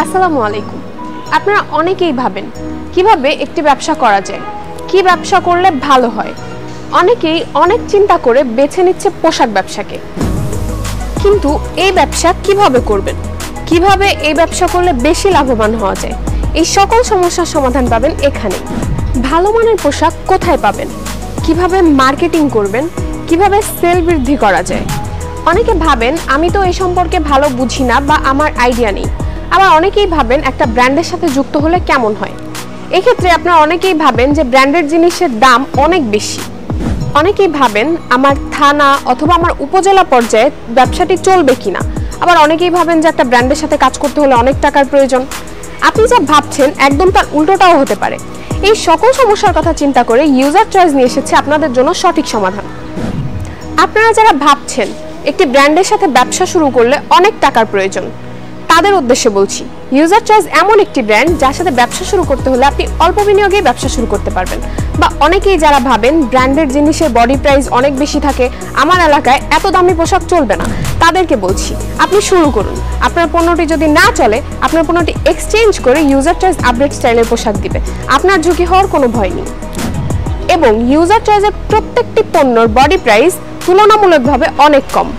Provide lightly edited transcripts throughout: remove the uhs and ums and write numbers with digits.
আসসালামু আলাইকুম। আপনারা অনেকেই ভাবেন কিভাবে একটি ব্যবসা করা যায়, কি ব্যবসা করলে ভালো হয়। অনেকেই অনেক চিন্তা করে বেছে নিচ্ছে পোশাক ব্যবসাকে। কিন্তু এই ব্যবসা কিভাবে করবেন, কিভাবে এই ব্যবসা করলে বেশি লাভবান হওয়া যায়, এই সকল সমস্যার সমাধান পাবেন এখানে। ভালো মানের পোশাক কোথায় পাবেন, কিভাবে মার্কেটিং করবেন, কিভাবে সেল বৃদ্ধি করা যায়। অনেকে ভাবেন আমি তো এই সম্পর্কে ভালো বুঝি না বা আমার আইডিয়া নেই। আবার অনেকেই ভাবেন একটা ব্র্যান্ডের সাথে যুক্ত হলে কেমন হয়। এক্ষেত্রে আপনারা অনেকেই ভাবেন যে ব্র্যান্ডেড জিনিসের দাম অনেক বেশি। অনেকেই ভাবেন আমার থানা অথবা আমার উপজেলা পর্যায়ে ব্যবসাটি চলবে কিনা। আবার অনেকেই ভাবেন যে একটা ব্র্যান্ডের সাথে কাজ করতে হলে অনেক টাকার প্রয়োজন। আপনি যা ভাবছেন একদম তার উল্টোটাও হতে পারে। এই সকল সমস্যার কথা চিন্তা করে ইউজার চয়েস নিয়ে এসেছে আপনাদের জন্য সঠিক সমাধান। আপনারা যারা ভাবছেন একটি ব্র্যান্ডের সাথে ব্যবসা শুরু করলে অনেক টাকার প্রয়োজন, তাদের উদ্দেশ্যে বলছি ইউজার চয়েস এমন একটি ব্র্যান্ড যার সাথে ব্যবসা শুরু করতে হলে আপনি অল্প বিনিয়োগেই ব্যবসা শুরু করতে পারবেন। বা অনেকেই যারা ভাবেন ব্র্যান্ডেড জিনিসের বডি প্রাইস অনেক বেশি থাকে, আমার এলাকায় এত দামি পোশাক চলবে না, তাদেরকে বলছি আপনি শুরু করুন। আপনার পণ্যটি যদি না চলে, আপনার পণ্যটি এক্সচেঞ্জ করে ইউজার চয়েস আপডেট স্টাইলের পোশাক দিবে। আপনার ঝুঁকি হওয়ার কোনো ভয় নেই। এবং ইউজার চয়েসের প্রত্যেকটি পণ্যর বডি প্রাইস তুলনামূলকভাবে অনেক কম।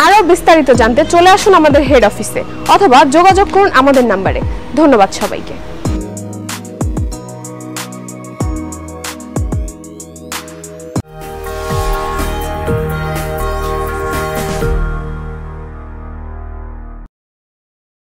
আরও বিস্তারিত জানতে চলে আসুন আমাদের হেড অফিসে অথবা যোগাযোগ করুন আমাদের নাম্বারে। ধন্যবাদ সবাইকে।